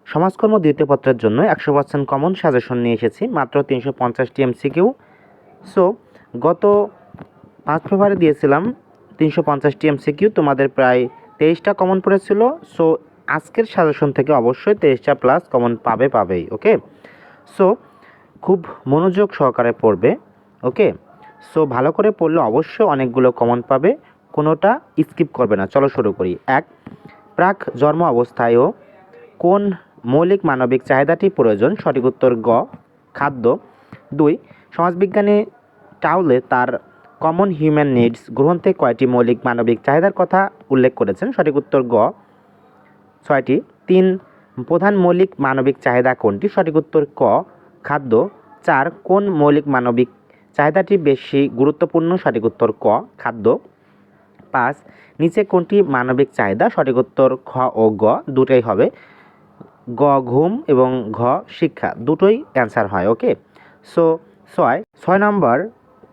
সমাজকর্ম দ্বিতীয় পত্রের জন্য 100% কমন সাজেশন নিয়ে এসেছি, মাত্র 350টি এমসিকিউ। সো গত 5 ফেব্রুয়ারি দিয়েছিলাম 350টি এমসিকিউ, তোমাদের প্রায় 23টা কমন পড়েছিল। সো আজকের সাজেশন থেকে অবশ্যই 23টা প্লাস কমন পাবেই। ওকে, সো খুব মনোযোগ সহকারে পড়বে। ওকে, সো ভালো করে পড়লে অবশ্যই অনেকগুলো কমন পাবে, কোনোটা স্কিপ করবে না। চলো শুরু করি। 1, প্রাক জন্ম অবস্থায়ও কোন মৌলিক মানবিক চাহিদাটি প্রয়োজন? সঠিক উত্তর গ, খাদ্য। 2, সমাজবিজ্ঞানী টাউলে তার কমন হিউম্যান নিডস গ্রন্থে কয়টি মৌলিক মানবিক চাহিদার কথা উল্লেখ করেছেন? সঠিক উত্তর গ, 6টি। 3, প্রধান মৌলিক মানবিক চাহিদা কোনটি? সঠিক উত্তর ক, খাদ্য। 4, কোন মৌলিক মানবিক চাহিদাটি বেশি গুরুত্বপূর্ণ? সঠিক উত্তর ক, খাদ্য। 5, নিচে কোনটি মানবিক চাহিদা? সঠিক উত্তর খ ও গ দুটোই হবে। গ ঘুম এবং ঘ শিক্ষা, দুটোই অ্যান্সার হয়। ওকে, সো 6 নম্বর,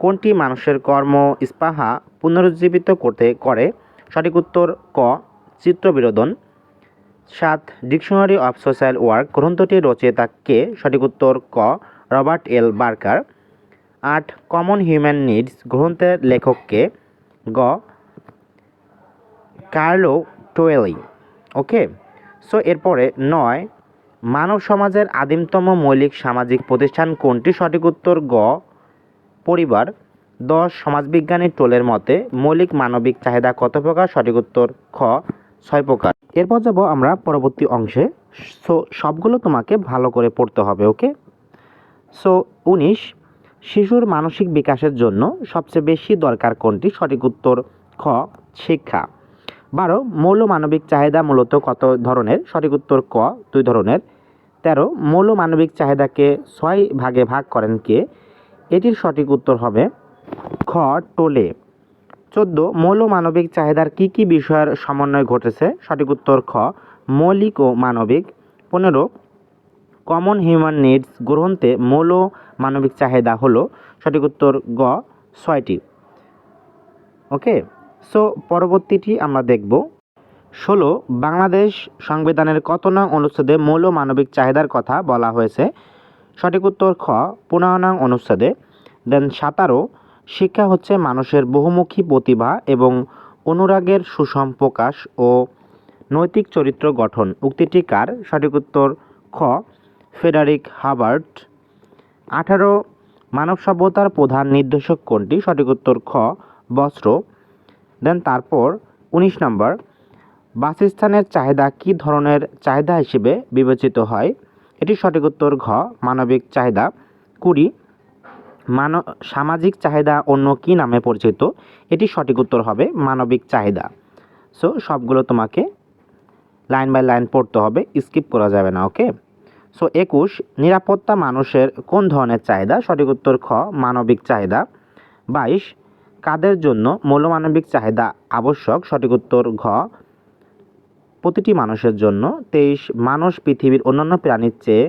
কোনটি মানুষের কর্ম স্পৃহা পুনরুজ্জীবিত করে? সঠিক উত্তর ক, চিত্তবিনোদন। 7, ডিকশনারি অফ সোশ্যাল ওয়ার্ক গ্রন্থটির রচয়িতা কে? সঠিক উত্তর ক, রবার্ট এল বার্কার। 8, কমন হিউম্যান নিডস গ্রন্থের লেখক কে? গ, কার্লো টোয়েলি। ওকে, সো এরপরে 9, মানব সমাজের আদিমতম মৌলিক সামাজিক প্রতিষ্ঠান কোনটি? সঠিক উত্তর গ, পরিবার। 10, সমাজবিজ্ঞানী টোলের মতে মৌলিক মানবিক চাহিদা কত প্রকার? সঠিক উত্তর খ, 6 প্রকার। এরপর যাব আমরা পরবর্তী অংশে। সো সবগুলো তোমাকে ভালো করে পড়তে হবে। ওকে, সো 19, শিশুর মানসিক বিকাশের জন্য সবচেয়ে বেশি দরকার কোনটি? সঠিক উত্তর খ, শিক্ষা। 12, মৌল মানবিক চাহিদা মূলত কত ধরনের? সঠিক উত্তর ক, 2 ধরনের। 13, মৌল মানবিক চাহিদাকে 6 ভাগে ভাগ করেন কে? এটির সঠিক উত্তর হবে খ, টোলে। 14, মৌল মানবিক চাহিদার কি কি বিষয়ের সমন্বয় ঘটেছে? সঠিক উত্তর খ, মৌলিক ও মানবিক। 15, কমন হিউম্যান নিডস গ্রন্থে মৌল মানবিক চাহিদা হলো? সঠিক উত্তর গ, 6টি। ওকে, সো পরবর্তীটি আমরা দেখব। 16, বাংলাদেশ সংবিধানের কত নং অনুচ্ছেদে মৌল মানবিক চাহিদার কথা বলা হয়েছে? সঠিক উত্তর খ, 15 নং অনুচ্ছেদে। দেন 17, শিক্ষা হচ্ছে মানুষের বহুমুখী প্রতিভা এবং অনুরাগের সুষম প্রকাশ ও নৈতিক চরিত্র গঠন, উক্তিটি কার? সঠিক উত্তর খ, ফ্রেডারিক হার্বার্ট। 18, মানব সভ্যতার প্রধান নির্দেশক কোনটি? সঠিক উত্তর খ, বস্ত্র। দেন তারপর 19 নম্বর, বাসস্থানের চাহিদা কি ধরনের চাহিদা হিসেবে বিবেচিত হয়? এটি সঠিক উত্তর ঘ, মানবিক চাহিদা। 20, সামাজিক চাহিদা অন্য কি নামে পরিচিত? এটি সঠিক উত্তর হবে মানবিক চাহিদা। সো সবগুলো তোমাকে লাইন বাই লাইন পড়তে হবে, স্কিপ করা যাবে না। ওকে, সো 21, নিরাপত্তা মানুষের কোন ধরনের চাহিদা? সঠিক উত্তর খ, মানবিক চাহিদা। 22, কাদের জন্য মৌলমানবিক চাহিদা আবশ্যক? সঠিক উত্তর ঘ, প্রতিটি মানুষের জন্য। 23, মানুষ পৃথিবীর অন্যান্য প্রাণীর চেয়ে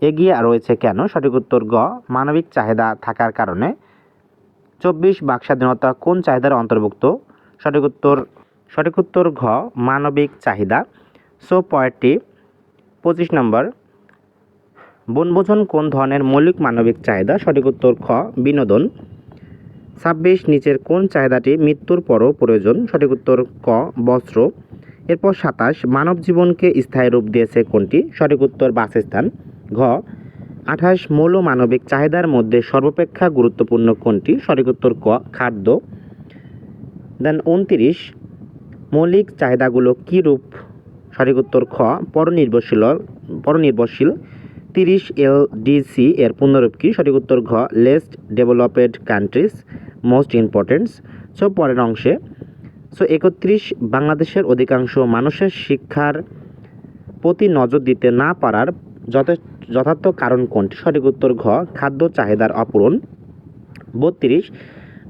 এগিয়ে রয়েছে কেন? সঠিক উত্তর গ, মানবিক চাহিদা থাকার কারণে। 24, বাক স্বাধীনতা কোন চাহিদার অন্তর্ভুক্ত? সঠিক উত্তর ঘ, মানবিক চাহিদা। সো পয়েন্টটি 25 নম্বর, বনভোজন কোন ধরনের মৌলিক মানবিক চাহিদা? সঠিক উত্তর খ, বিনোদন। 26, নিচের কোন চাহিদাটি মৃত্যুর পরও প্রয়োজন? সঠিক উত্তর ক, বস্ত্র। এরপর 27, মানব জীবনকে স্থায়ী রূপ দিয়েছে কোনটি? সঠিক উত্তর বাসস্থান, ঘ। 28, মৌল মানবিক চাহিদার মধ্যে সর্বাপেক্ষা গুরুত্বপূর্ণ কোনটি? সঠিক উত্তর ক, খাদ্য। দেন 29, মৌলিক চাহিদাগুলো কি রূপ? সঠিক উত্তর খ, পরনির্ভরশীল। 30, LDC এর পূর্ণরূপ কি? সঠিক উত্তর ঘ, least developed countries most importance. So পরের অংশে, সো 31, বাংলাদেশের অধিকাংশ মানুষের শিক্ষার প্রতি নজর দিতে না পারার যথার্থ কারণ কোনটি? সঠিক উত্তর ঘ, খাদ্য চাহিদার অপূরণ। 32,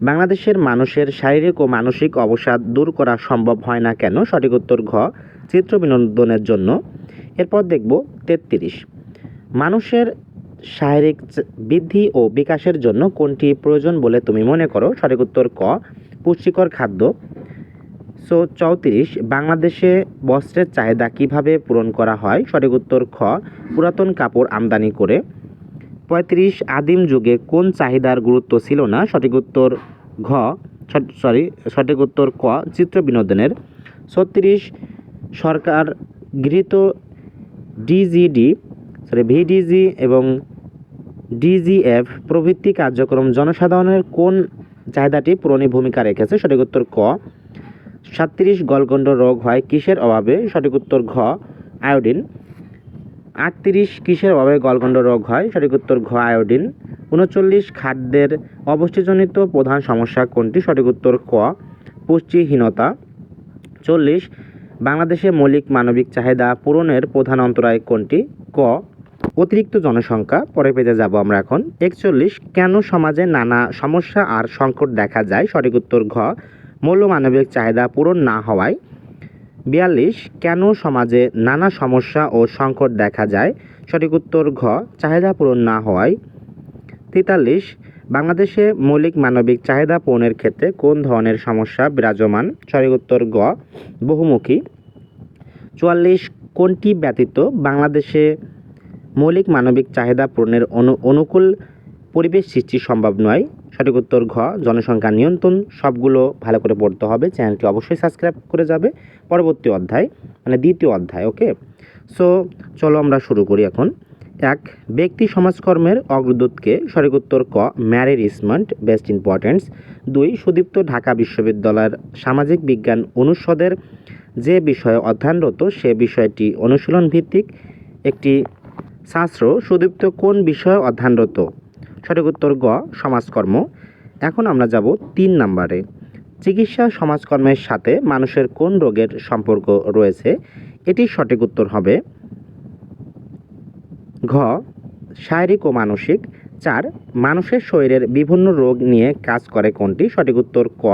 বাংলাদেশের মানুষের শারীরিক ও মানসিক অবসাদ দূর করা সম্ভব হয় না কেন? সঠিক উত্তর ঘ, চিত্র বিনোদনের জন্য। এরপর দেখব 33, মানুষের শারীরিক বৃদ্ধি ও বিকাশের জন্য কোনটি প্রয়োজন বলে তুমি মনে করো? সঠিক উত্তর ক, পুষ্টিকর খাদ্য। সো 34 বাংলাদেশে বস্ত্রের চাহিদা কিভাবে পূরণ করা হয়? সঠিক উত্তর খ পুরাতন কাপড় আমদানি করে। 35 আদিম যুগে কোন চাহিদার গুরুত্ব ছিল না? সঠিক উত্তর সঠিক উত্তর ক চিত্র বিনোদনের। 36 সরকার গৃহীত ভিডিজি এবং ডিজিএফ প্রভৃতি কার্যক্রম জনসাধারণের কোন চাহিদাটি পূরণে ভূমিকা রেখেছে? সঠিক উত্তর ক। 37 গলগণ্ড রোগ হয় কিসের অভাবে? সঠিক উত্তর ঘ আয়োডিন। 38 কিসের অভাবে গলগণ্ড রোগ হয়? সঠিক উত্তর ঘ আয়োডিন। 39 খাদ্যের অপুষ্টিজনিত প্রধান সমস্যা কোনটি? সঠিক উত্তর ক পুষ্টিহীনতা। 40 বাংলাদেশে মৌলিক মানবিক চাহিদা পূরণের প্রধান অন্তরায় কোনটি? ক অতিরিক্ত জনসংখ্যা। পরের পেজে যাব আমরা এখন। 41 কেন সমাজে নানা সমস্যা আর সংকট দেখা যায়? সঠিক উত্তর ঘ মৌল মানবিক চাহিদা পূরণ না হওয়ায়। 42 কেন সমাজে নানা সমস্যা ও সংকট দেখা যায়? সঠিক উত্তর ঘ চাহিদা পূরণ না হওয়ায়। 43 বাংলাদেশে মৌলিক মানবিক চাহিদা পূরণের ক্ষেত্রে কোন ধরনের সমস্যা বিরাজমান? সঠিক উত্তর গ বহুমুখী। 44 কোনটি ব্যতীত বাংলাদেশে মৌলিক মানবিক চাহিদা পূরণের অনুকূল পরিবেশ সৃষ্টি সম্ভব নয়? সঠিক উত্তর ঘ জনসংখ্যা নিয়ন্ত্রণ। সবগুলো ভালো করে পড়তে হবে। চ্যানেলটি অবশ্যই সাবস্ক্রাইব করে যাবে। পরবর্তী অধ্যায় মানে দ্বিতীয় অধ্যায়। ওকে, সো চলো আমরা শুরু করি এখন। 1 ব্যক্তি সমাজকর্মের অগ্রদূতকে? সঠিক উত্তর ক Mary Richmond, best importance. 2 Sudipta Dhaka বিশ্ববিদ্যালয়ের সামাজিক বিজ্ঞান অনুষদের যে বিষয়ে অধ্যয়নরত সে বিষয়টি অনুশীলন ভিত্তিক একটি শাস্ত্র। সুদীপ্ত কোন বিষয়ে অধ্যয়নরত? সঠিক উত্তর গ সমাজকর্ম। এখন আমরা যাব 3 নম্বরে। চিকিৎসা সমাজকর্মের সাথে মানুষের কোন রোগের সম্পর্ক রয়েছে? এটির সঠিক উত্তর হবে ঘ শারীরিক ও মানসিক। 4 মানুষের শরীরের বিভিন্ন রোগ নিয়ে কাজ করে কোনটি? সঠিক উত্তর ক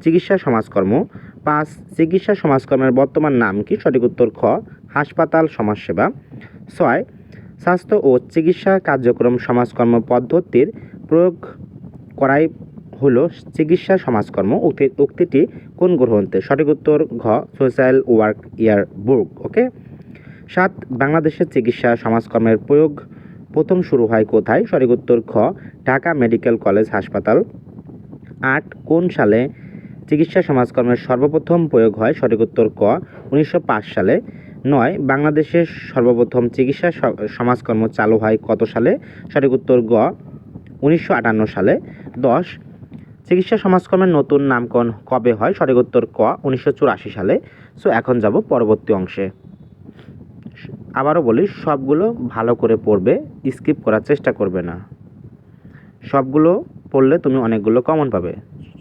চিকিৎসা সমাজকর্ম। 5 চিকিৎসা সমাজকর্মের বর্তমান নাম কি? সঠিক উত্তর খ হাসপাতাল সমাজসেবা। 6 স্বাস্থ্য ও চিকিৎসা কার্যক্রম সমাজকর্ম পদ্ধতির প্রয়োগ করাই হলো চিকিৎসা সমাজকর্ম। উক্তিটি কোন গ্রন্থে? সঠিক উত্তর ঘ সোশ্যাল ওয়ার্ক ইয়ার বুক। ওকে। 7 বাংলাদেশের চিকিৎসা সমাজকর্মের প্রয়োগ প্রথম শুরু হয় কোথায়? সঠিক উত্তর খ ঢাকা মেডিকেল কলেজ হাসপাতাল। 8 কোন সালে চিকিৎসা সমাজকর্মের সর্বপ্রথম প্রয়োগ হয়? সঠিক উত্তর ক 1905 সালে। 9 বাংলাদেশের সর্বপ্রথম চিকিৎসা সমাজকর্ম চালু হয় কত সালে? সঠিক উত্তর গ 1958 সালে। 10 চিকিৎসা সমাজকর্মের নতুন নামকরণ কবে হয়? সঠিক উত্তর ক 1984 সালে। সো এখন যাব পরবর্তী অংশে। আবারও বলি, সবগুলো ভালো করে পড়বে, স্কিপ করার চেষ্টা করবে না। সবগুলো পড়লে তুমি অনেকগুলো কমন পাবে।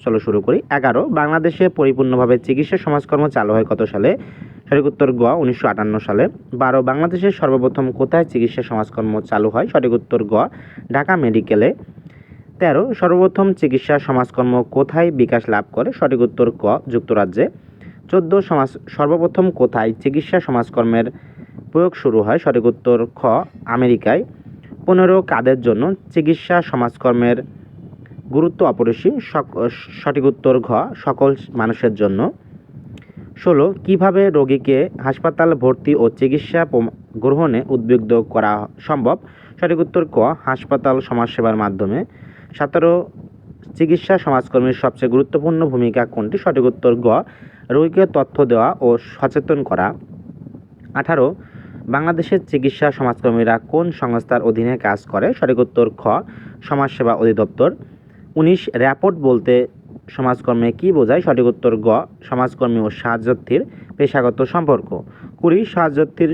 চলো শুরু করি। 11 বাংলাদেশে পরিপূর্ণভাবে চিকিৎসা সমাজকর্ম চালু হয় কত সালে? সঠিক উত্তর গ 1958 সালে। 12 বাংলাদেশের সর্বপ্রথম কোথায় চিকিৎসা সমাজকর্ম চালু হয়? সঠিক উত্তর গ ঢাকা মেডিকেলে। 13 সর্বপ্রথম চিকিৎসা সমাজকর্ম কোথায় বিকাশ লাভ করে? সঠিক উত্তর ক যুক্তরাজ্যে। 14 সর্বপ্রথম কোথায় চিকিৎসা সমাজকর্মের প্রয়োগ শুরু হয়? সঠিক উত্তর খ আমেরিকায়। 15 কাদের জন্য চিকিৎসা সমাজকর্মের গুরুত্ব অপরিসীম? সঠিক উত্তর ঘ সকল মানুষের জন্য। 16 কিভাবে রোগীকে হাসপাতাল ভর্তি ও চিকিৎসা গ্রহণে উদ্বুদ্ধ করা সম্ভব? সঠিক উত্তর ক হাসপাতাল সমাজসেবার মাধ্যমে। 17 চিকিৎসা সমাজকর্মীর সবচেয়ে গুরুত্বপূর্ণ ভূমিকা কোনটি? সঠিক উত্তর গ রোগীকে তথ্য দেওয়া ও সচেতন করা। 18 বাংলাদেশের চিকিৎসা সমাজকর্মীরা কোন সংস্থার অধীনে কাজ করে? সঠিক উত্তর খ সমাজসেবা অধিদপ্তর। 19 র্যাপোর্ট বলতে সমাজকর্মে কি বোঝায়? সঠিক উত্তর গ সমাজকর্মী ও সাহায্যার্থীর পেশাগত সম্পর্ক। 20 সাহায্যার্থীর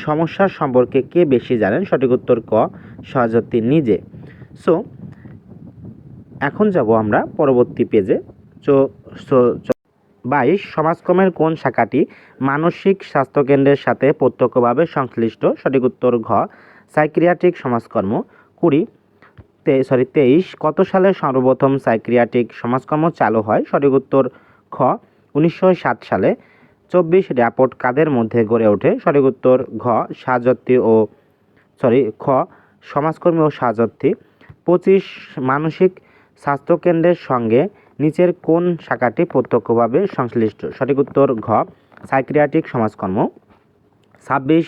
সমস্যার সম্পর্কে কে বেশি জানেন? সঠিক উত্তর ক সাহায্যার্থী নিজে। সো এখন যাব আমরা পরবর্তী পেজে। 22 সমাজকর্মের কোন শাখাটি মানসিক স্বাস্থ্যকেন্দ্রের সাথে প্রত্যক্ষভাবে সংশ্লিষ্ট? সঠিক উত্তর ঘ সাইকিয়াট্রিক সমাজকর্ম। 23 কত সালে সর্বপ্রথম সাইকিয়াট্রিক সমাজকর্ম চালু হয়? সঠিক উত্তর খ 1907 সালে। 24 র্যাপোর্ট কাদের মধ্যে গড়ে ওঠে? সঠিক উত্তর ঘ খ সমাজকর্মী ও সাহায্যার্থী। 25 মানসিক স্বাস্থ্যকেন্দ্রের সঙ্গে নিচের কোন শাখাটি প্রত্যক্ষভাবে সংশ্লিষ্ট? সঠিক উত্তর ঘ সাইকিয়াট্রিক সমাজকর্ম। 26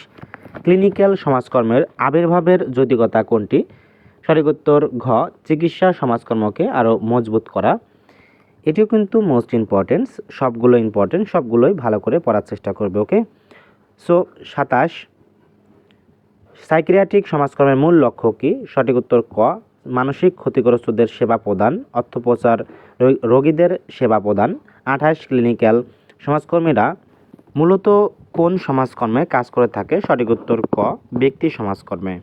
ক্লিনিক্যাল সমাজকর্মের আবির্ভাবের যৌক্তিকতা কোনটি? সঠিক উত্তর ঘ চিকিৎসা সমাজকর্মকে আরও মজবুত করা। এটিও কিন্তু মোস্ট ইম্পর্টেন্ট, সবগুলোই ভালো করে পড়ার চেষ্টা করবে। ওকে, সো 27 সাইকিয়াট্রিক সমাজকর্মের মূল লক্ষ্য কি? সঠিক উত্তর ক মানসিক ক্ষতিগ্রস্তদের সেবা প্রদান, অর্থপ্রচার, রোগীদের সেবা প্রদান। 28 ক্লিনিক্যাল সমাজকর্মীরা মূলত কোন সমাজকর্মে কাজ করে থাকে? সঠিক উত্তর ক ব্যক্তি সমাজকর্মে।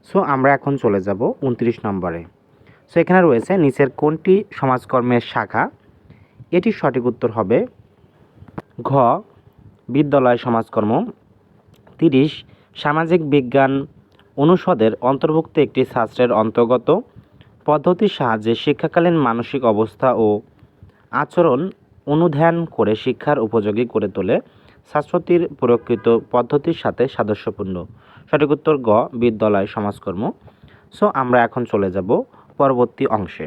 সো আমরা এখন চলে যাব 29 নম্বরে। সো এখানে রয়েছে নিচের কোনটি সমাজকর্মের শাখা? এটির সঠিক উত্তর হবে ঘ বিদ্যালয় সমাজকর্ম। 30 সামাজিক বিজ্ঞান অনুষদের অন্তর্ভুক্ত একটি শাস্ত্রের অন্তর্গত পদ্ধতির সাহায্যে শিক্ষাকালীন মানসিক অবস্থা ও আচরণ অনুধ্যান করে শিক্ষার উপযোগী করে তোলে। শাস্ত্রটির প্রকৃত পদ্ধতির সাথে সাদৃশ্যপূর্ণ। সঠিক উত্তর গ বিদ্যালয় সমাজকর্ম। সো আমরা এখন চলে যাব পরবর্তী অংশে।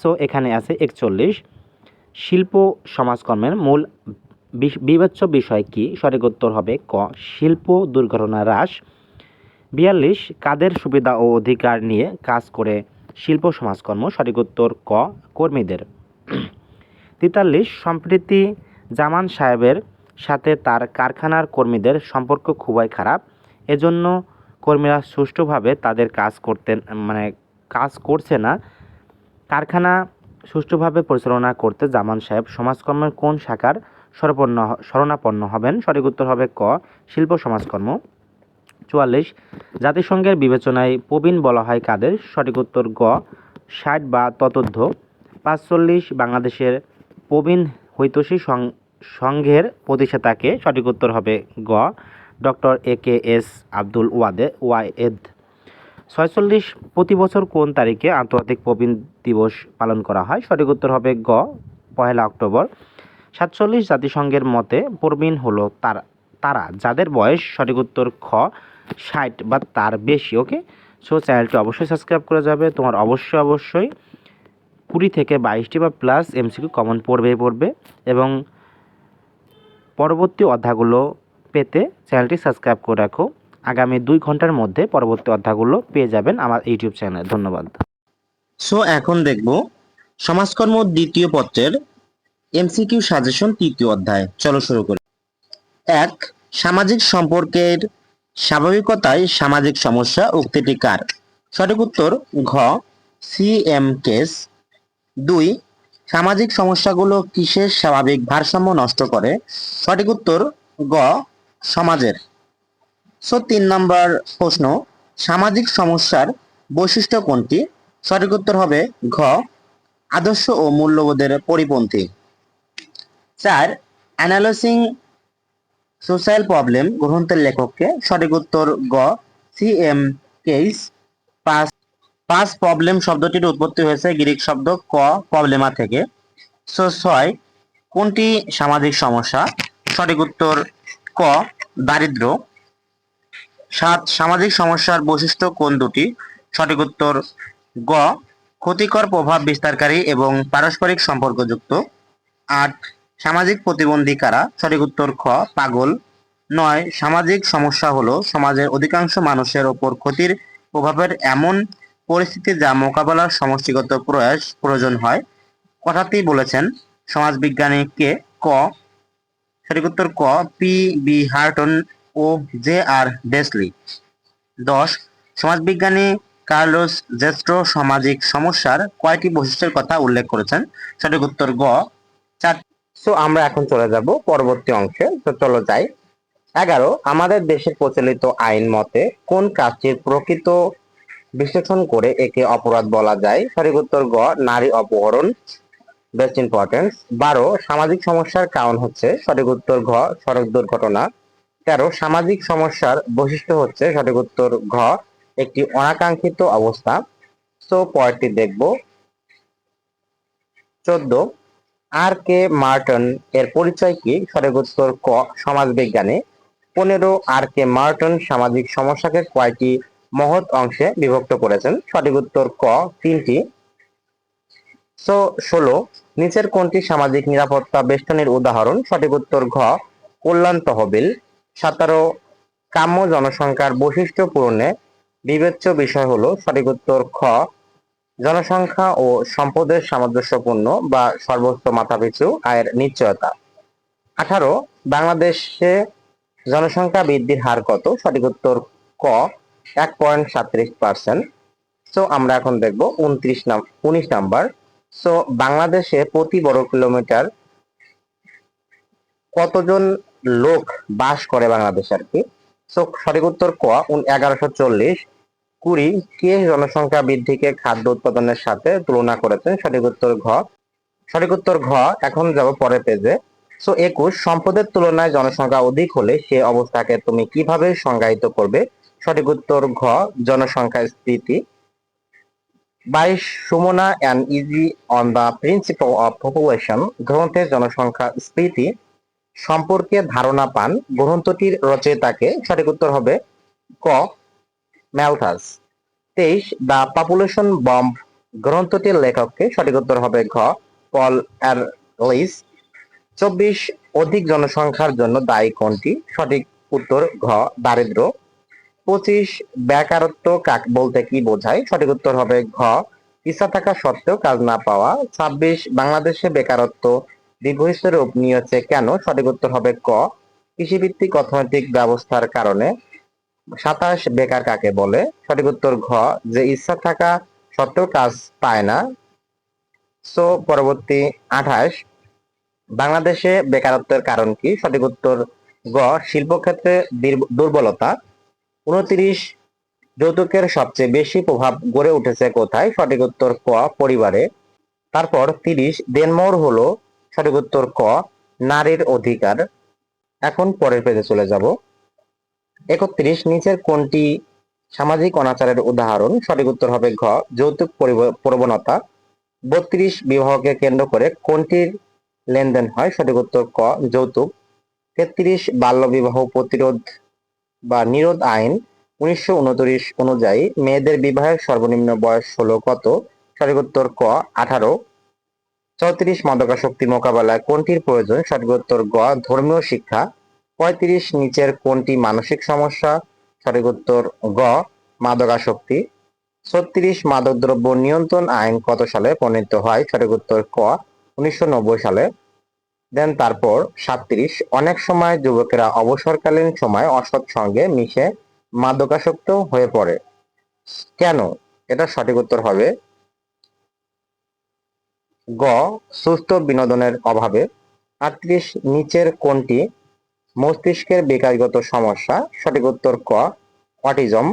সো এখানে আছে 41 শিল্প সমাজকর্মের মূল বিবেচ্য বিষয় কি? সঠিক উত্তর হবে ক শিল্প দুর্ঘটনা হ্রাস। 42 কাদের সুবিধা ও অধিকার নিয়ে কাজ করে শিল্প সমাজকর্ম? সঠিক উত্তর ক কর্মীদের। 43 সম্প্রতি জামান সাহেবের সাথে তার কারখানার কর্মীদের সম্পর্ক খুবই খারাপ, এজন্য কর্মীরা সুষ্ঠুভাবে তাদের কাজ করছে না। কারখানা সুষ্ঠুভাবে পরিচালনা করতে জামান সাহেব সমাজকর্মের কোন শাখার শরণাপন্ন হবেন? সঠিক উত্তর হবে ক শিল্প সমাজকর্ম। 44 জাতিসংঘের বিবেচনায় প্রবীণ বলা হয় কাদের? সঠিক উত্তর গ 60 বা ততোর্ধ্ব। 45 বাংলাদেশের প্রবীণ হৈতৈষী সংঘের প্রতিষ্ঠাতাকে? সঠিক উত্তর হবে গ ডক্টর AKS আব্দুল ওয়াহেদ। 46 প্রতি বছর কোন তারিখে আন্তর্জাতিক প্রবীণ দিবস পালন করা হয়? সঠিক উত্তর হবে গ 1 অক্টোবর। 47 জাতিসংঘের মতে প্রবীণ হলো তারা যাদের বয়স? সঠিক উত্তর খ 60 বা তার বেশি। ওকে, সো চ্যানেলটি অবশ্যই সাবস্ক্রাইব করে যাবে। তোমার অবশ্যই 20 থেকে 22টি বা প্লাস MCQ কমন পড়বে এবং পরবর্তী অধ্যায়গুলো পেতে চ্যানেলটি সাবস্ক্রাইব করে রাখো। আগামী 2 ঘন্টার মধ্যে পরবর্তী অধ্যায়গুলো পেয়ে যাবেন আমার ইউটিউব চ্যানেলে। ধন্যবাদ। সো এখন দেখব সমাজকর্ম দ্বিতীয় পত্রের MCQ সাজেশন তৃতীয় অধ্যায়। চলো শুরু করি। 1 সামাজিক সম্পর্কের স্বাভাবিকতায় সামাজিক সমস্যা উক্তিটি কার? সঠিক উত্তর ঘ CM কেস। 2 সামাজিক সমস্যাগুলো কিসের স্বাভাবিক ভারসাম্য নষ্ট করে? সঠিক উত্তর গ সমাজের। সো 3 নম্বর প্রশ্ন সামাজিক সমস্যার বৈশিষ্ট্য কোনটি? সঠিক উত্তর হবে ঘ আদর্শ ও মূল্যবোধের পরিপন্থী। 4 অ্যানালাইসিং সোশ্যাল প্রবলেম গ্রন্থের লেখককে? সঠিক উত্তর গ CM কেস। 5 প্রবলেম শব্দটির উৎপত্তি হয়েছে গ্রিক শব্দ ক প্রবলেমা থেকে। সো 6 কোনটি সামাজিক সমস্যা? সঠিক উত্তর ক দারিদ্র্য। 7 সামাজিক সমস্যার বৈশিষ্ট্য কোন দুটি? সঠিক উত্তর গ ক্ষতিকর প্রভাব বিস্তারকারী এবং পারস্পরিক সম্পর্কযুক্ত। 8 সামাজিক প্রতিবন্ধী কারা? সঠিক উত্তর খ পাগল। 9 সামাজিক সমস্যা হলো সমাজের অধিকাংশ মানুষের ওপর ক্ষতির প্রভাবের এমন পরিস্থিতি যা মোকাবেলার সমষ্টিগত প্রয়াস প্রয়োজন হয়। কথাটি বলেছেন সমাজবিজ্ঞানী কে? ক সঠিক উত্তর ক PB হার্টন ও JR ডেসলি। 10 সমাজবিজ্ঞানী কার্লোস জেস্ট্রো সামাজিক সমস্যার কয়টি বৈশিষ্ট্যের কথা উল্লেখ করেছেন? সঠিক উত্তর গ 4। সো আমরা এখন চলে যাব পরবর্তী অংশে। তো চলো যাই। 11 আমাদের দেশের প্রচলিত আইন মতে কোন কাজটির প্রকৃত বিশ্লেষণ করে একে অপরাধ বলা যায়? সঠিক উত্তর গ নারী অপহরণ। Best importance. 12 সামাজিক সমস্যার কারণ হচ্ছে? সঠিক উত্তর ঘ সড়ক দুর্ঘটনা। 13 সামাজিক সমস্যার বৈশিষ্ট্য হচ্ছে? সঠিক উত্তর ঘ একটি অনাকাঙ্ক্ষিত অবস্থা। সো পরেরটি দেখব। 14 RK মার্টন এর পরিচয় কি? সঠিক উত্তর ক সমাজবিজ্ঞানী। 15 RK মার্টন সামাজিক সমস্যাকে কয়টি মহৎ অংশে বিভক্ত করেছেন? সঠিক উত্তর ক 3টি। সো 16, নিচের কোনটি সামাজিক নিরাপত্তা বেষ্টনীর উদাহরণ? সঠিক উত্তর ঘ, কল্যাণ তহবিল। 17, কাম্য জনসংখ্যার বৈশিষ্ট্য পূরণে বিবেচ্য বিষয় হলো? সঠিক উত্তর খ, জনসংখ্যা ও সম্পদের সামঞ্জস্যপূর্ণ বা সর্বোচ্চ মাথাপিছু আয়ের নিশ্চয়তা। 18, বাংলাদেশে জনসংখ্যা বৃদ্ধির হার কত? সঠিক উত্তর ক, 1.37%। সো আমরা এখন দেখব 19 নাম্বার। সো বাংলাদেশে প্রতি বর্গ কিলোমিটার কতজন লোক বাস করে বাংলাদেশে আর কি? সো সঠিক উত্তর ক, 1140। 20, কে জনসংখ্যা বৃদ্ধিকে খাদ্য উৎপাদনের সাথে তুলনা করেছেন? সঠিক উত্তর ঘ। সঠিক উত্তর ঘ। এখন যাব পরের পেজে। সো 21, সম্পদের তুলনায় জনসংখ্যা অধিক হলে সে অবস্থাকে তুমি কিভাবে সংজ্ঞায়িত করবে? সঠিক উত্তর ঘ, জনসংখ্যা স্ফীতি। 22, Sumana and easy on the principal of population গ্রন্থের জনসংখ্যা স্ফীতি সম্পর্কে ধারণা পান গ্রন্থটির রচয়িতাকে? সঠিক উত্তর হবে ক, ম্যালথাস। 23, দ্য পপুলেশন বম্ব গ্রন্থটির লেখককে? সঠিক উত্তর হবে ঘ, পল এরলিস। 24, অধিক জনসংখ্যার জন্য দায়ী কোনটি? সঠিক উত্তর ঘ, দারিদ্র্য। 25, বেকারত্ব বলতে কি বোঝায়? সঠিক উত্তর হবে ঘ, ইচ্ছা থাকা সত্ত্বেও কাজ না পাওয়া। 26, বাংলাদেশে বেকারত্ব দীর্ঘস্তরে রূপ নিয়েছে কেন? সঠিক উত্তর হবে ক, কৃষিভিত্তিক অর্থনৈতিক ব্যবস্থার কারণে। 27, বেকার কাকে বলে? সঠিক উত্তর ঘ, যে ইচ্ছা থাকা সত্ত্বেও কাজ পায় না। সো পরবর্তী 28, বাংলাদেশে বেকারত্বের কারণ কি? সঠিক উত্তর গ, শিল্পক্ষেত্রে দুর্বলতা। 29, যৌতুকের সবচেয়ে বেশি প্রভাব গড়ে উঠেছে কোথায়? সঠিক উত্তর ক, পরিবারে। তারপর 30, দেনমোহর হলো? সঠিক উত্তর ক, নারীর অধিকার। এখন পরের পেজে চলে যাব। 31, নিচের কোনটি সামাজিক অনাচারের উদাহরণ? সঠিক উত্তর হবে ঘ, যৌতুক প্রবণতা। 32, বিবাহকে কেন্দ্র করে কোনটির লেনদেন হয়? সঠিক উত্তর ক, যৌতুক। 33, বাল্য বিবাহ প্রতিরোধ বা নিরোধ আইন 1929 অনুযায়ী মেয়েদের বিবাহের সর্বনিম্ন বয়স হলো কত? সঠিক উত্তর ক, 18। 34, মাদকাসক্তি মোকাবেলায় কোনটির প্রয়োজন? সঠিক উত্তর গ, ধর্মীয় শিক্ষা। 35, নিচের কোনটি মানসিক সমস্যা? সঠিক উত্তর গ, মাদকাসক্তি। 36, মাদকদ্রব্য নিয়ন্ত্রণ আইন কত সালে প্রণীত হয়? সঠিক উত্তর ক, 1990 সালে। দেন তারপর 37, অনেক সময় যুবকেরা অবসরকালীন সময় অসৎ সঙ্গে মিশে মাদকাসক্ত হয়ে পড়ে কেন? এটা সঠিক উত্তর হবে গ, সুস্থ বিনোদনের অভাবে। 38, নিচের কোনটি মস্তিষ্কের বিকাশগত সমস্যা? সঠিক উত্তর ক, অটিজম।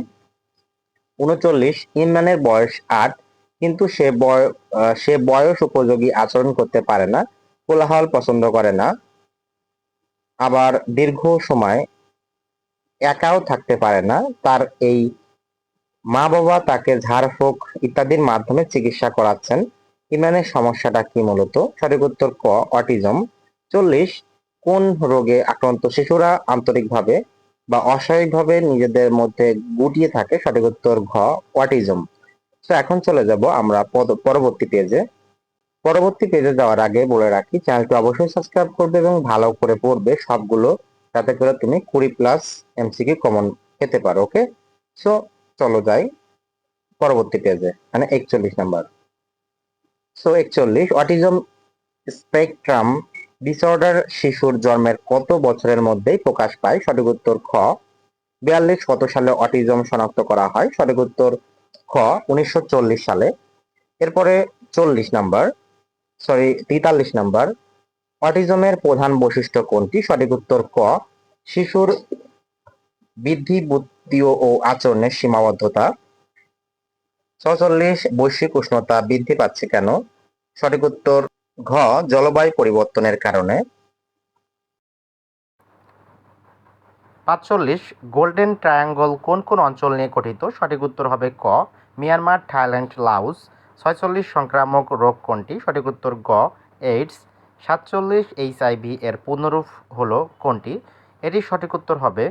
39, ইমরানের বয়স 8 কিন্তু সে বয়স উপযোগী আচরণ করতে পারে না, কোলাহল পছন্দ করে না, আবার দীর্ঘ সময় একাও থাকতে পারে না। তার এই মা বাবা তাকে ঝাড়ফুঁক ইত্যাদির মাধ্যমে চিকিৎসা করাচ্ছেন। ইমরানের সমস্যাটা কি মূলত? সঠিক উত্তর ক, অটিজম। 40, কোন রোগে আক্রান্ত শিশুরা আন্তরিকভাবে বা অস্বাভাবিকভাবে নিজেদের মধ্যে গুটিয়ে থাকে? সঠিক উত্তর ঘ, অটিজম। তো এখন চলে যাব আমরা পরবর্তী পেজে। পরবর্তী পেজে যাওয়ার আগে বলে রাখি, চ্যানেলটি অবশ্যই সাবস্ক্রাইব করবে এবং ভালো করে পড়বে সবগুলো, যাতে করে তুমি 20+ এমসিকিউ কমন পেতে পারো। ওকে, সো চলো যাই পরবর্তী পেজে, মানে 41 number. So 41, autism spectrum disorder শিশুর জন্মের কত বছরের মধ্যেই প্রকাশ পায়? সঠিক উত্তর খ, 42। কত সালে অটিজম শনাক্ত করা হয়? সঠিক উত্তর খ, 1940 সালে। এরপরে 40 নাম্বার, 43 নাম্বার, অটিজমের প্রধান বৈশিষ্ট্য কোনটি? সঠিক উত্তর ক, শিশুর বৃদ্ধি, বুদ্ধি ও আচরণের সীমাবদ্ধতা। 46, বৈশ্বিক উষ্ণতা বৃদ্ধি পাচ্ছে কেন? সঠিক উত্তর ঘ, জলবায়ু পরিবর্তনের কারণে। 45, গোল্ডেন ট্রায়াঙ্গল কোন কোন অঞ্চল নিয়ে গঠিত? সঠিক উত্তর হবে ক, মিয়ানমার, থাইল্যান্ড, লাওস। 46, সংক্রামক রোগ কোনটি? সঠিক উত্তর গ, এইডস। 47, এইচআইভি এর পূর্ণরূপ হলো কোনটি? এটির সঠিক উত্তর হবে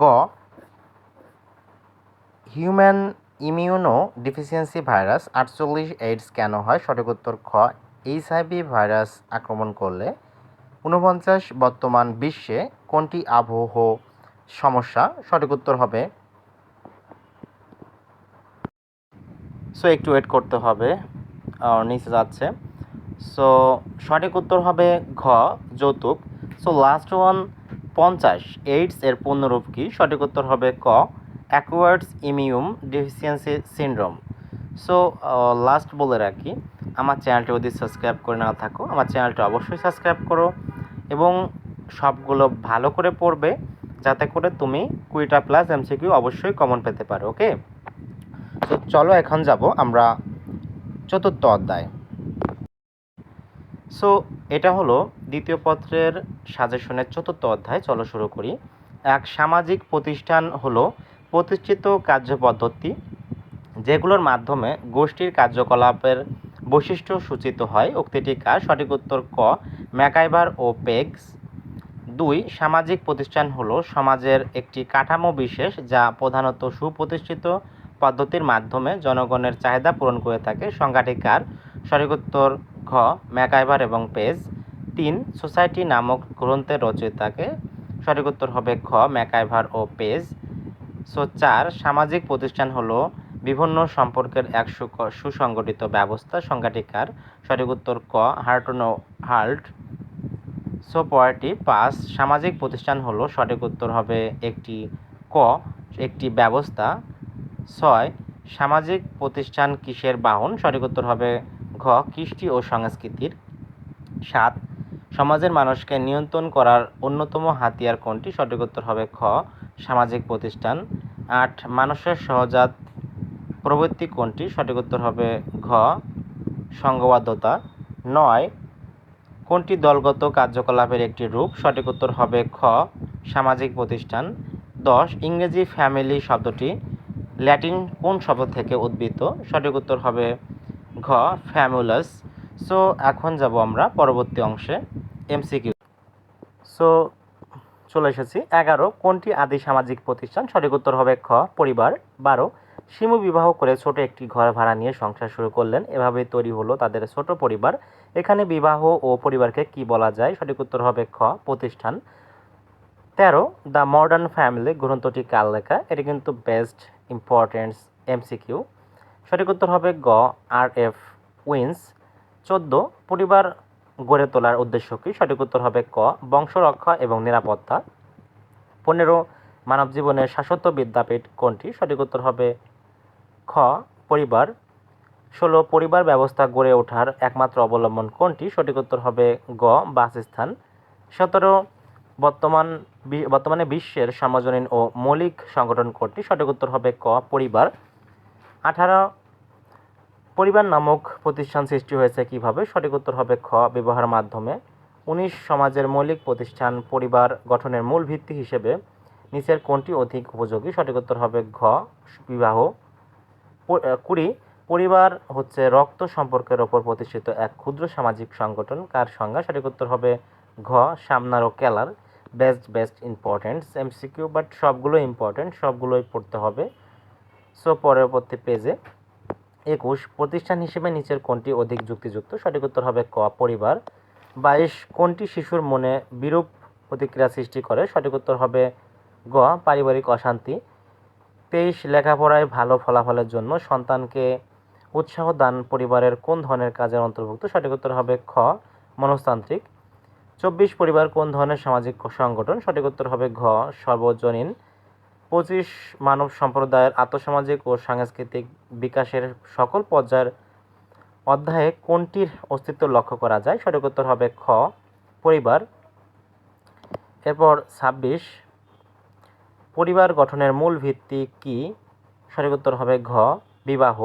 গ, human immuno deficiency virus 48 AIDS কেন হয়? সঠিক উত্তর খ এইচআইভি ভাইরাস আক্রমণ করলে। 49 বর্তমান বিশ্বে কোনটি আবহ সমস্যা? সঠিক উত্তর হবে, সো একটু ওয়েট করতে হবে, নিচে যাচ্ছে। সো সঠিক উত্তর হবে ঘ যৌতুক। সো লাস্ট ওয়ান 50 এইডস এর পূর্ণরূপ কি? সঠিক উত্তর হবে ক acquired immune deficiency syndrome. So last বলে রাখি, আমার চ্যানেলটি যদি সাবস্ক্রাইব করে না থাকো, আমার চ্যানেলটা অবশ্যই সাবস্ক্রাইব করো এবং সবগুলো ভালো করে পড়বে, যাতে করে তুমি 20টা প্লাস এমসিকিউ অবশ্যই কমন পেতে পারো। ওকে, তো চলো এখন যাব আমরা চতুর্থ অধ্যায়। সো এটা হলো দ্বিতীয় পত্রের সাজেশনের চতুর্থ অধ্যায়। চলো শুরু করি। এক সামাজিক প্রতিষ্ঠান হলো প্রতিষ্ঠিত কার্যপদ্ধতি যেগুলোর মাধ্যমে গোষ্ঠীর কার্যকলাপের বৈশিষ্ট্য সূচিত হয়। উক্তিটি কার? সঠিক উত্তর ক ম্যাকাইভার ও পেগস। 2 সামাজিক প্রতিষ্ঠান হলো সমাজের একটি কাঠামো বিশেষ যা প্রধানত সুপ্রতিষ্ঠিত পদ্ধতির মাধ্যমে জনগণের চাহিদা পূরণ করে থাকে। সংজ্ঞাটি কার? সঠিক উত্তর ঘ ম্যাকাইভার এবং পেজ। 3 সোসাইটি নামক গ্রন্থের রচয়িতাকে? সঠিক উত্তর হবে খ ম্যাকাইভার ও পেজ। সো 4 সামাজিক প্রতিষ্ঠান হলো বিভিন্ন সম্পর্কের এক সুসংগঠিত ব্যবস্থা। সংজ্ঞাটি কার? সঠিক উত্তর ক হার্ট। সো পরেরটি 5 সামাজিক প্রতিষ্ঠান হলো, সঠিক উত্তর হবে একটি ব্যবস্থা। 6 সামাজিক প্রতিষ্ঠান কিসের বাহন? সঠিক উত্তর হবে ঘ কৃষ্টি ও সংস্কৃতির। 7 সমাজের মানুষকে নিয়ন্ত্রণ করার অন্যতম হাতিয়ার কোনটি? সঠিক উত্তর হবে খ সামাজিক প্রতিষ্ঠান। 8 মানুষের সহজাত প্রবৃত্তি কোনটি? সঠিক উত্তর হবে ঘ সংঘবদ্ধতা। 9 কোনটি দলগত কার্যকলাপের একটি রূপ? সঠিক উত্তর হবে খ সামাজিক প্রতিষ্ঠান। 10 ইংরেজি ফ্যামিলি শব্দটি ল্যাটিন কোন শব্দ থেকে উদ্ভূত? সঠিক উত্তর হবে ঘ ফ্যামুলাস। সো এখন যাব আমরা পরবর্তী অংশে, এমসিকিউ। সো চলে এসেছি। 11 কোনটি আদি সামাজিক প্রতিষ্ঠান? সঠিক উত্তর হবে খ পরিবার। 12 শিমু বিবাহ করে ছোট একটি ঘর ভাড়া নিয়ে সংসার শুরু করলেন, এভাবেই তৈরি হলো তাদের ছোট পরিবার। এখানে বিবাহ ও পরিবারকে কি বলা যায়? সঠিক উত্তর হবে খ প্রতিষ্ঠান। 13 দ্য মডার্ন ফ্যামিলি গ্রন্থটি কার লেখা? এটি কিন্তু বেস্ট ইম্পর্টেন্স এমসিকিউ। সঠিক উত্তর হবে গ আর.এফ. উইন্স। 14 পরিবার গড়ে তোলার উদ্দেশ্য কি? সঠিক উত্তর হবে ক বংশ রক্ষা এবং নিরাপত্তা। 15 মানব জীবনের শাশ্বত বিদ্যাপীঠ কোনটি? সঠিক উত্তর হবে খ পরিবার। 16 পরিবার ব্যবস্থা গড়ে ওঠার একমাত্র অবলম্বন কোনটি? সঠিক উত্তর হবে গ বাসস্থান। 17 বর্তমানে বিশ্বের সার্বজনীন ও মৌলিক সংগঠন কোনটি? সঠিক উত্তর হবে ক পরিবার। 18 পরিবার নামক প্রতিষ্ঠান সৃষ্টি হয়েছে কিভাবে? সঠিক উত্তর হবে খ বিবাহের মাধ্যমে। 19 সমাজের মৌলিক প্রতিষ্ঠান পরিবার গঠনের মূল ভিত্তি হিসেবে নিচের কোনটি অধিক উপযোগী? সঠিক উত্তর হবে ঘ বিবাহ। 20 পরিবার হচ্ছে রক্ত সম্পর্কের ওপর প্রতিষ্ঠিত এক ক্ষুদ্র সামাজিক সংগঠন। কার সংজ্ঞা? সঠিক উত্তর হবে ঘ সামনার ও কেলার। বেস্ট ইম্পর্টেন্ট এমসিকিউ, বাট সবগুলো ইম্পর্টেন্ট, সবগুলোই পড়তে হবে। সো পরবর্তী পেজে 21 প্রতিষ্ঠান হিসেবে নিচের কোনটি অধিক যুক্তিযুক্ত? সঠিক উত্তর হবে ক পরিবার। 22 কোনটি শিশুর মনে বিরূপ প্রতিক্রিয়া সৃষ্টি করে? সঠিক উত্তর হবে গ পারিবারিক অশান্তি। 23 লেখাপড়ায় ভালো ফলাফলের জন্য সন্তানকে উৎসাহ দান পরিবারের কোন ধরনের কাজের অন্তর্ভুক্ত? সঠিক উত্তর হবে খ মনস্তান্ত্রিক। 24 পরিবার কোন ধরনের সামাজিক সংগঠন? সঠিক উত্তর হবে ঘ সর্বজনীন। 25 মানব সম্প্রদায়ের আর্থসামাজিক ও সাংস্কৃতিক বিকাশের সকল পর্যায়ের অধ্যায়ে কোনটির অস্তিত্ব লক্ষ্য করা যায়? সঠিক উত্তর হবে খ পরিবার। এরপর 26 পরিবার গঠনের মূল ভিত্তি কি? সঠিক উত্তর হবে ঘ বিবাহ।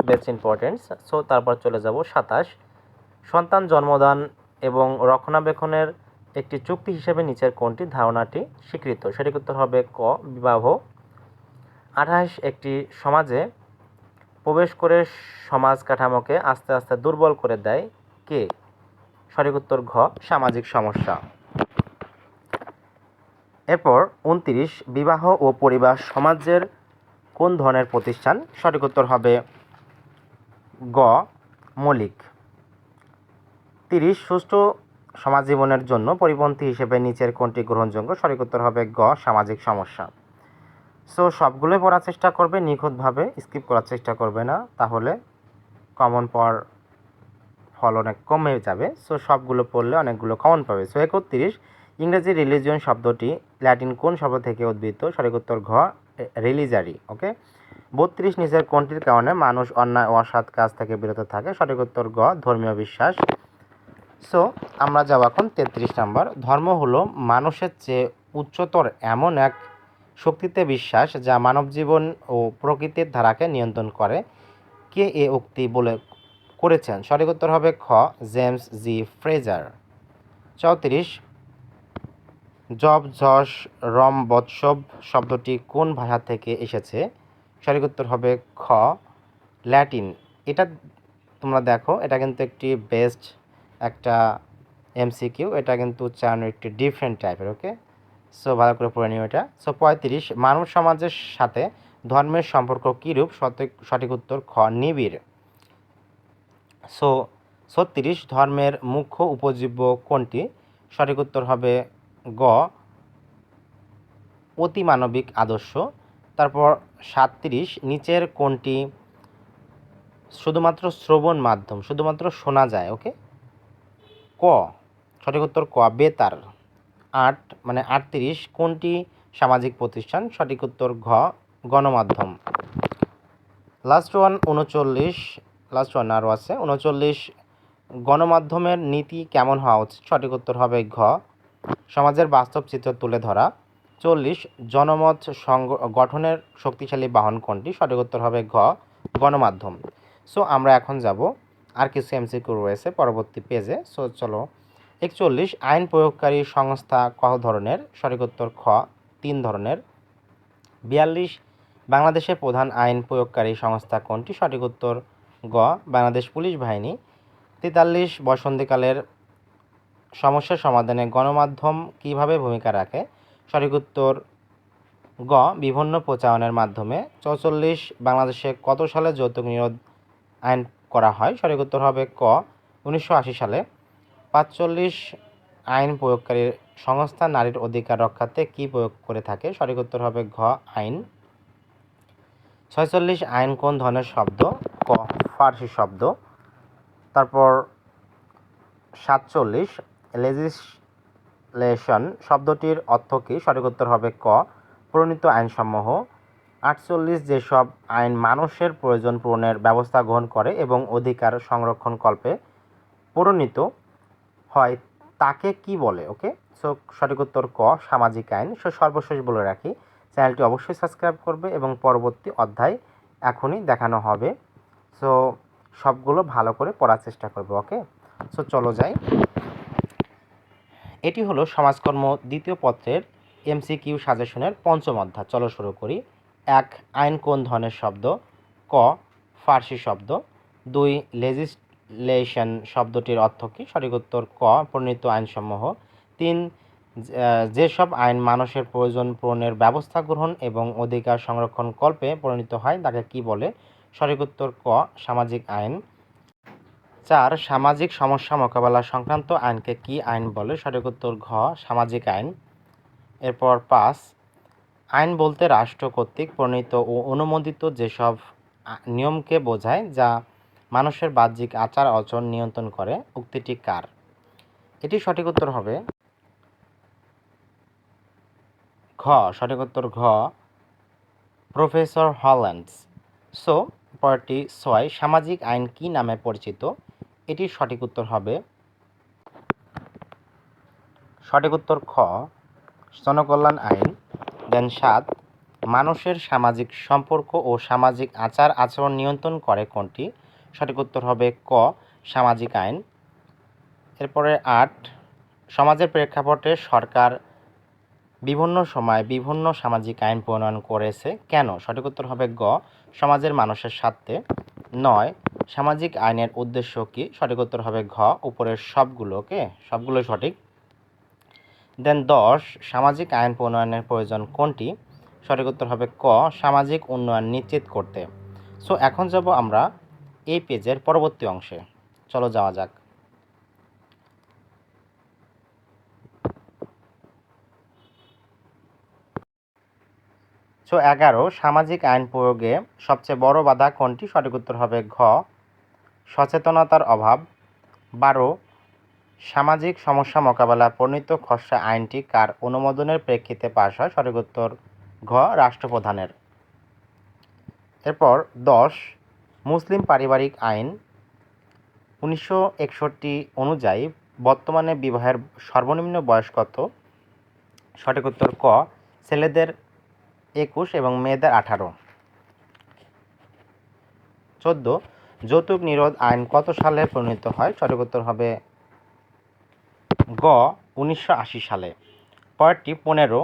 Best importance. সো তারপর চলে যাব 27 সন্তান জন্মদান এবং রক্ষণাবেক্ষণের একটি চুক্তি হিসেবে নিচের কোনটি ধারণাটি স্বীকৃত? সঠিক উত্তর হবে ক বিবাহ। 28 একটি সমাজে প্রবেশ করে সমাজ কাঠামোকে আস্তে আস্তে দুর্বল করে দেয় কে? সঠিক উত্তর ঘ সামাজিক সমস্যা। এরপর 29 বিবাহ ও পরিবার সমাজের কোন ধরনের প্রতিষ্ঠান? সঠিক উত্তর হবে গ মৌলিক। 30 সুষ্ঠু সমাজ জীবনের জন্য পরিপন্থী হিসেবে নিচের কোনটি গ্রহণযোগ্য? সঠিক উত্তর হবে গ সামাজিক সমস্যা। সো সবগুলোই পড়ার চেষ্টা করবে নিখুঁতভাবে, স্কিপ করার চেষ্টা করবে না, তাহলে কমন পাওয়ার ফল অনেক কমে যাবে। সো সবগুলো পড়লে অনেকগুলো কমন পাবে। সো 31 ইংরেজি রিলিজিয়ন শব্দটি ল্যাটিন কোন শব্দ থেকে উদ্ভূত? সঠিক উত্তর ঘ রিলিজারি। ওকে। 32 নিচের কোনটির কারণে মানুষ অন্যায় ও অসৎ কাজ থেকে বিরত থাকে? সঠিক উত্তর গ ধর্মীয় বিশ্বাস। সো আমরা যাব এখন 33 নাম্বার। ধর্ম হলো মানুষের চেয়ে উচ্চতর এমন এক শক্তিতে বিশ্বাস যা মানব জীবন ও প্রকৃতির ধারাকে নিয়ন্ত্রণ করে। কে এ উক্তি করেছেন? সঠিক উত্তর হবে খ জেমস জি ফ্রেজার। 34 যশ রম বৎসব শব্দটি কোন ভাষা থেকে এসেছে? সঠিক উত্তর হবে খ ল্যাটিন। এটা তোমরা দেখো, এটা কিন্তু একটি বেস্ট একটা এমসিকিউ, এটা কিন্তু চার একটি ডিফারেন্ট টাইপের। ওকে, সো ভালো করে পড়ে নিও এটা। সো 35 মানব সমাজের সাথে ধর্মের সম্পর্ক কীরূপ? সঠিক উত্তর খ নিবিড়। সো 36 ধর্মের মুখ্য উপজীব্য কোনটি? সঠিক উত্তর হবে গ অতিমানবিক আদর্শ। তারপর 37 নিচের কোনটি শুধুমাত্র শ্রবণ মাধ্যম, শুধুমাত্র শোনা যায়? ওকে, ক সঠিক উত্তর ক বেতার। 38 কোনটি সামাজিক প্রতিষ্ঠান? সঠিক উত্তর ঘ গণমাধ্যম। লাস্ট ওয়ান 39, লাস্ট ওয়ান আরও আছে 39 গণমাধ্যমের নীতি কেমন হওয়া উচিত? সঠিক উত্তর হবে ঘ সমাজের বাস্তব চিত্র তুলে ধরা। 40 জনমত গঠনের শক্তিশালী বাহন কোনটি? সঠিক উত্তর হবে ঘ গণমাধ্যম। সো আমরা এখন যাব, আর কিছু এমসিকিউ রয়েছে পরবর্তী পেজে। সো চলো। 41 আইন প্রয়োগকারী সংস্থা কত ধরনের? সঠিক উত্তর খ 3 ধরনের। 42 বাংলাদেশের প্রধান আইন প্রয়োগকারী সংস্থা কোনটি? সঠিক উত্তর গ বাংলাদেশ পুলিশ বাহিনী। 43 বসন্তকালের সমস্যা সমাধানে গণমাধ্যম কিভাবে ভূমিকা রাখে? সঠিক উত্তর গ বিভিন্ন প্রচারণের মাধ্যমে। 44 বাংলাদেশে কত সালে যৌতুক নিরোধ আইন করা হয়? সঠিক উত্তর হবে ক 1980 সালে। 45 আইন প্রয়োগকারী সংস্থা নারীর অধিকার রক্ষাতে কি প্রয়োগ করে থাকে? সঠিক উত্তর হবে ঘ আইন। 46 আইন কোন ধরনের শব্দ? ক ফার্সি শব্দ। তারপর 47 লেজিসলেশন শব্দটির অর্থ কী? সঠিক উত্তর হবে ক প্রণীত আইনসমূহ। 48 যেসব আইন মানুষের প্রয়োজন পূরণের ব্যবস্থা গ্রহণ করে এবং অধিকার সংরক্ষণ কল্পে প্রণীত হয় তাকে কি বলে? ওকে, সো সঠিক উত্তর ক সামাজিক আইন। সো সর্বশেষ বলে রাখি, চ্যানেলটি অবশ্যই সাবস্ক্রাইব করবে এবং পরবর্তী অধ্যায় এখনই দেখানো হবে। সো সবগুলো ভালো করে পড়ার চেষ্টা করবে। ওকে, সো চলো যাই। এটি হলো সমাজকর্ম দ্বিতীয় পত্রের এমসিকিউ সাজেশনের পঞ্চম অধ্যায়। চলো শুরু করি। 1 আইন কোন ধরনের শব্দ? ক ফার্সি শব্দ। 2 লেজিসলেশন শব্দটির অর্থ কী? সঠিক উত্তর ক প্রণীত আইনসমূহ। 3 যেসব আইন মানুষের প্রয়োজন পূরণের ব্যবস্থা গ্রহণ এবং অধিকার সংরক্ষণ কল্পে প্রণীত হয় তাকে কি বলে? সঠিক উত্তর ক সামাজিক আইন। 4 সামাজিক সমস্যা মোকাবেলা সংক্রান্ত আইনকে কি আইন বলে? সঠিক উত্তর ঘ সামাজিক আইন। এরপর 5 আইন বলতে রাষ্ট্র কর্তৃক প্রণীত ও অনুমোদিত যেসব নিয়মকে বোঝায় যা মানুষের বাহ্যিক আচার আচরণ নিয়ন্ত্রণ করে। উক্তিটি কার? এটি সঠিক উত্তর হবে ঘ সঠিক উত্তর ঘ প্রফেসর হল্যান্ডস। সো পরেরটি 6 সামাজিক আইন কি নামে পরিচিত? এটির সঠিক উত্তর হবে সঠিক উত্তর খ জনকল্যাণ আইন। দেন 7 মানুষের সামাজিক সম্পর্ক ও সামাজিক আচার আচরণ নিয়ন্ত্রণ করে কোনটি? সঠিক উত্তর হবে ক সামাজিক আইন। এরপরে 8 সমাজের প্রেক্ষাপটে সরকার বিভিন্ন সময় বিভিন্ন সামাজিক আইন প্রণয়ন করেছে কেন? সঠিক উত্তর হবে গ সমাজের মানুষের স্বার্থে। 9 সামাজিক আইনের উদ্দেশ্য কী? সঠিক উত্তর হবে ঘ উপরের সবগুলোকে, সবগুলো সঠিক। দেন 10 সামাজিক আইন প্রণয়নের প্রয়োজন কোনটি? সঠিক উত্তর হবে ক সামাজিক উন্নয়ন নিশ্চিত করতে। সো এখন যাব আমরা এই পেজের পরবর্তী অংশে, চলো যাওয়া যাক। সো 11 সামাজিক আইন প্রয়োগে সবচেয়ে বড় বাধা কোনটি? সঠিক উত্তর হবে ঘ সচেতনতার অভাব। 12 সামাজিক সমস্যা মোকাবেলা প্রণীত খসড়া আইনটি কার অনুমোদনের প্রেক্ষিতে পাশ হয়? সঠিক উত্তর ঘ রাষ্ট্রপ্রধানের। এরপর 10 মুসলিম পারিবারিক আইন 1961 অনুযায়ী বর্তমানে বিবাহের সর্বনিম্ন বয়স কত? সঠিক উত্তর ক ছেলেদের 21 এবং মেয়েদের 18। 14 যৌতুক নিরোধ আইন কত সালে প্রণীত হয়? সঠিক উত্তর হবে গ 1980 সালে। পরেরটি 15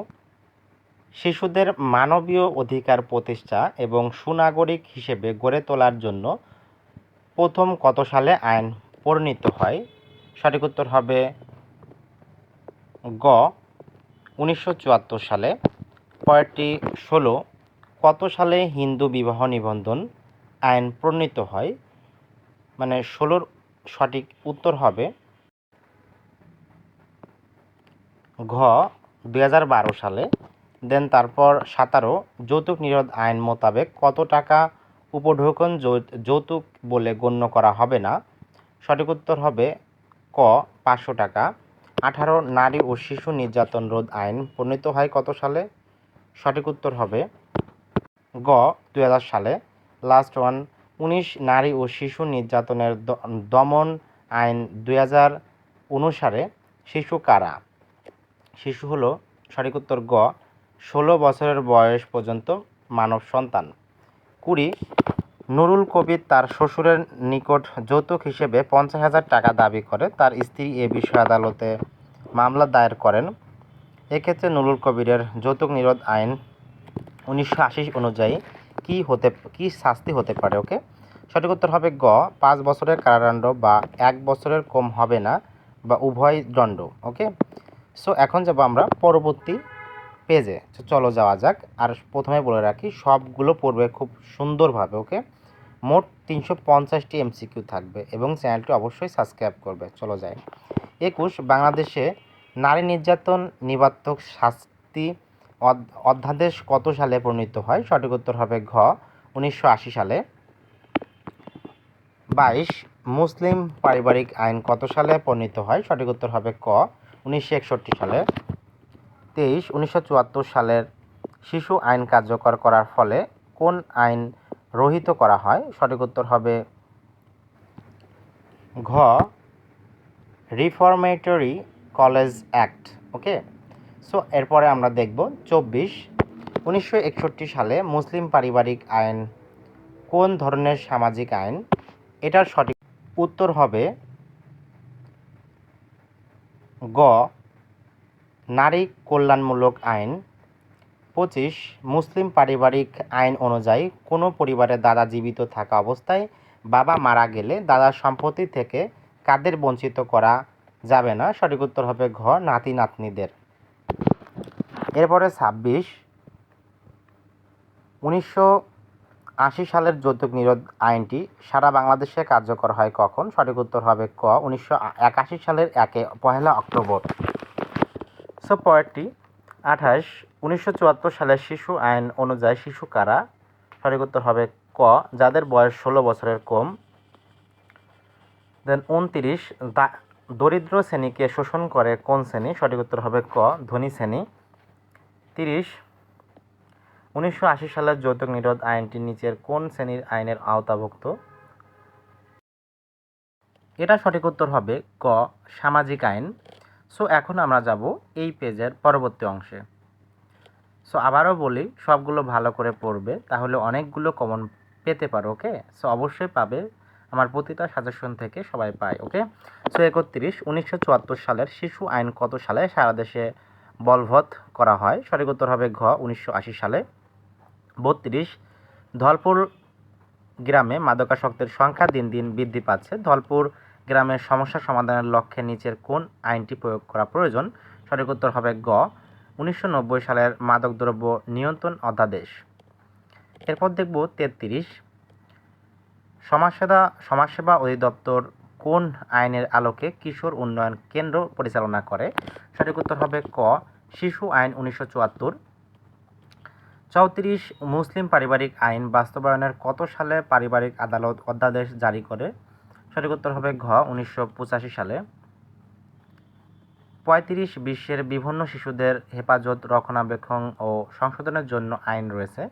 শিশুদের মানবীয় অধিকার প্রতিষ্ঠা এবং সুনাগরিক হিসেবে গড়ে তোলার জন্য প্রথম কত সালে আইন প্রণীত হয়? সঠিক উত্তর হবে গ 1974 সালে। পরেরটি 16 কত সালে হিন্দু বিবাহ নিবন্ধন আইন প্রণীত হয়? মানে 16 সঠিক উত্তর হবে ঘ 2012 সালে। দেন তারপর 17 যৌতুক নিরোধ আইন মোতাবেক কত টাকা উপঢৌকন যৌতুক বলে গণ্য করা হবে না? সঠিক উত্তর হবে ক 500 টাকা। 18 নারী ও শিশু নির্যাতন রোধ আইন প্রণীত হয় কত সালে? সঠিক উত্তর হবে গ 2000 সালে। লাস্ট ওয়ান 19 নারী ও শিশু নির্যাতনের দমন আইন 2000 অনুসারে শিশু কারা? শিশু হলো সঠিক উত্তর গ 16 বছরের বয়স পর্যন্ত মানব সন্তান। 20 নুরুল কবির তার শ্বশুরের নিকট যৌতুক হিসেবে 50,000 টাকা দাবি করে তার স্ত্রী এ বিষয়ে আদালতে মামলা দায়ের করেন। এক্ষেত্রে নুরুল কবিরের যৌতুক নিরোধ আইন 1980 অনুযায়ী কি শাস্তি হতে পারে? ওকে, সঠিক উত্তর হবে গ 5 বছরের কারাদণ্ড বা 1 বছরের কম হবে না বা উভয় দণ্ড। ওকে, সো এখন যাব আমরা পরবর্তী পেজে। চলো যাওয়া যাক। আর প্রথমে বলে রাখি সবগুলো পড়বে খুব সুন্দরভাবে। ওকে, মোট 350টি এমসিকিউ থাকবে এবং চ্যানেলটি অবশ্যই সাবস্ক্রাইব করবে। চলো যাই। 21 বাংলাদেশে নারী নির্যাতন নিবারক শাস্তি অধ্যাদেশ কত সালে প্রণীত হয়? সঠিক উত্তর হবে ঘ 1980 সালে। 22 মুসলিম পারিবারিক আইন কত সালে প্রণীত হয়? সঠিক উত্তর হবে ক 1961 সালে। 23 1974 সালের শিশু আইন কার্যকর করার ফলে কোন আইন রহিত করা হয়? সঠিক উত্তর হবে ঘ রিফরমেটরি কলেজ অ্যাক্ট। ওকে, সো এরপরে আমরা দেখব 24 1961 সালে মুসলিম পারিবারিক আইন কোন ধরনের সামাজিক আইন? এটার সঠিক উত্তর হবে গ নারী কল্যাণমূলক আইন। 25 মুসলিম পারিবারিক আইন অনুযায়ী কোনো পরিবারের দাদা জীবিত থাকা অবস্থায় বাবা মারা গেলে দাদার সম্পত্তি থেকে কাদের বঞ্চিত করা যাবে না? সঠিক উত্তর হবে ঘ নাতি নাতনিদের। এরপরে 26 1980 সালের যৌতুক নিরোধ আইনটি সারা বাংলাদেশে কার্যকর হয় কখন? সঠিক উত্তর হবে ক 1981 সালের 1 অক্টোবর। সো পরেরটি 28 1974 সালের শিশু আইন অনুযায়ী শিশু কারা? সঠিক উত্তর হবে ক যাদের বয়স 16 বছরের কম। দেন 29 দরিদ্র শ্রেণীকে শোষণ করে কোন শ্রেণী? সঠিক উত্তর হবে ক ধনী শ্রেণী। 30 1980 সালের যৌতুক নিরোধ আইনটি নিচের কোন শ্রেণীর আইনের আওতাভুক্ত? এটা সঠিক উত্তর হবে ক সামাজিক আইন। সো এখন আমরা যাব এই পেজের পরবর্তী অংশে। সো আবারও বলি সবগুলো ভালো করে পড়বে, তাহলে অনেকগুলো কমন পেতে পারো। ওকে, সো অবশ্যই পাবে, আমার প্রতিটা সাজেশন থেকে সবাই পায়। ওকে, সো 31 1974 সালের শিশু আইন কত সালে সারা দেশে বলবৎ করা হয়? সঠিক উত্তর হবে ঘ 1980 সালে। 32 ধলপুর গ্রামে মাদকাসক্তের সংখ্যা দিন দিন বৃদ্ধি পাচ্ছে। ধলপুর গ্রামের সমস্যা সমাধানের লক্ষ্যে নিচের কোন আইনটি প্রয়োগ করা প্রয়োজন? সঠিক উত্তর হবে গ 1990 সালের মাদকদ্রব্য নিয়ন্ত্রণ অধ্যাদেশ। এরপর দেখব 33, সমাজসেবা অধিদপ্তর কোন আইনের আলোকে কিশোর উন্নয়ন কেন্দ্র পরিচালনা করে? সঠিক উত্তর হবে ক, শিশু আইন 1974। 34, মুসলিম পারিবারিক আইন বাস্তবায়নের কত সালে পারিবারিক আদালত অধ্যাদেশ জারি করে? সঠিক উত্তর হবে ঘ, 1985 সালে। 35, বিশ্বের বিভিন্ন শিশুদের হেফাজত, রক্ষণাবেক্ষণ ও সংশোধনের জন্য আইন রয়েছে।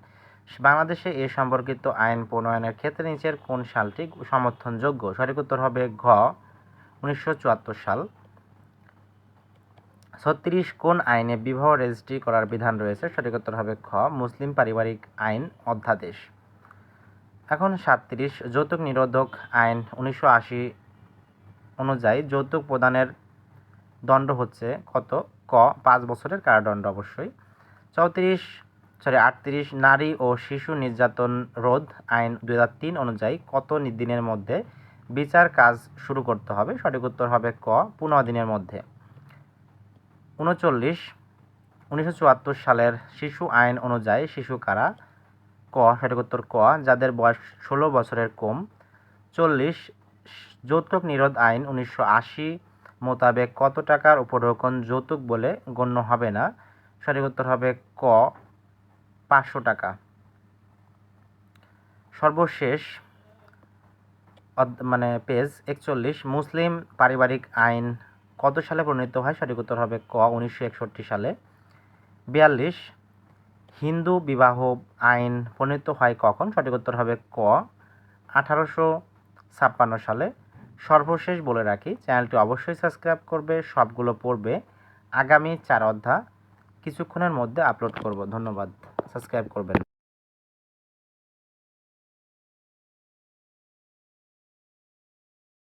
বাংলাদেশে এ সম্পর্কিত আইন প্রণয়নের ক্ষেত্রে নিচের কোন সালটি সমর্থনযোগ্য? সঠিক উত্তর হবে ঘ, 1974 সাল। 36, কোন আইনে বিবাহ রেজিস্ট্রি করার বিধান রয়েছে? সঠিক উত্তর হবে খ, মুসলিম পারিবারিক আইন অধ্যাদেশ। এখন 37, যৌতুক নিরোধক আইন 1980 অনুযায়ী যৌতুক প্রদানের দণ্ড হচ্ছে কত? ক, 5 বছরের কারাদণ্ড অবশ্যই। 38, নারী ও শিশু নির্যাতন রোধ আইন 2003 অনুযায়ী কত দিনের মধ্যে বিচার কাজ শুরু করতে হবে? সঠিক উত্তর হবে ক, 15 দিনের মধ্যে। 39, 1974 সালের শিশু আইন অনুযায়ী শিশু কারা? ক, সঠিক উত্তর ক, যাদের বয়স 16 বছরের কম। 40, যৌতুক নিরোধ আইন 1980 মোতাবেক কত টাকার উপঢৌকন যৌতুক বলে গণ্য হবে না? সঠিক উত্তর হবে ক, 500 টাকা। সর্বশেষ পেজ 41, মুসলিম পারিবারিক আইন কত সালে প্রণীত হয়? সঠিক উত্তর হবে ক, 1961 সালে। 42, হিন্দু বিবাহ আইন প্রণীত হয় কখন? সঠিক উত্তর হবে ক, 1856 সালে। সর্বশেষ বলে রাখি, চ্যানেলটি অবশ্যই সাবস্ক্রাইব করবে, সবগুলো পড়বে। আগামী 4 অধ্যায় কিছুক্ষণের মধ্যে আপলোড করব। ধন্যবাদ, সাবস্ক্রাইব করবেন।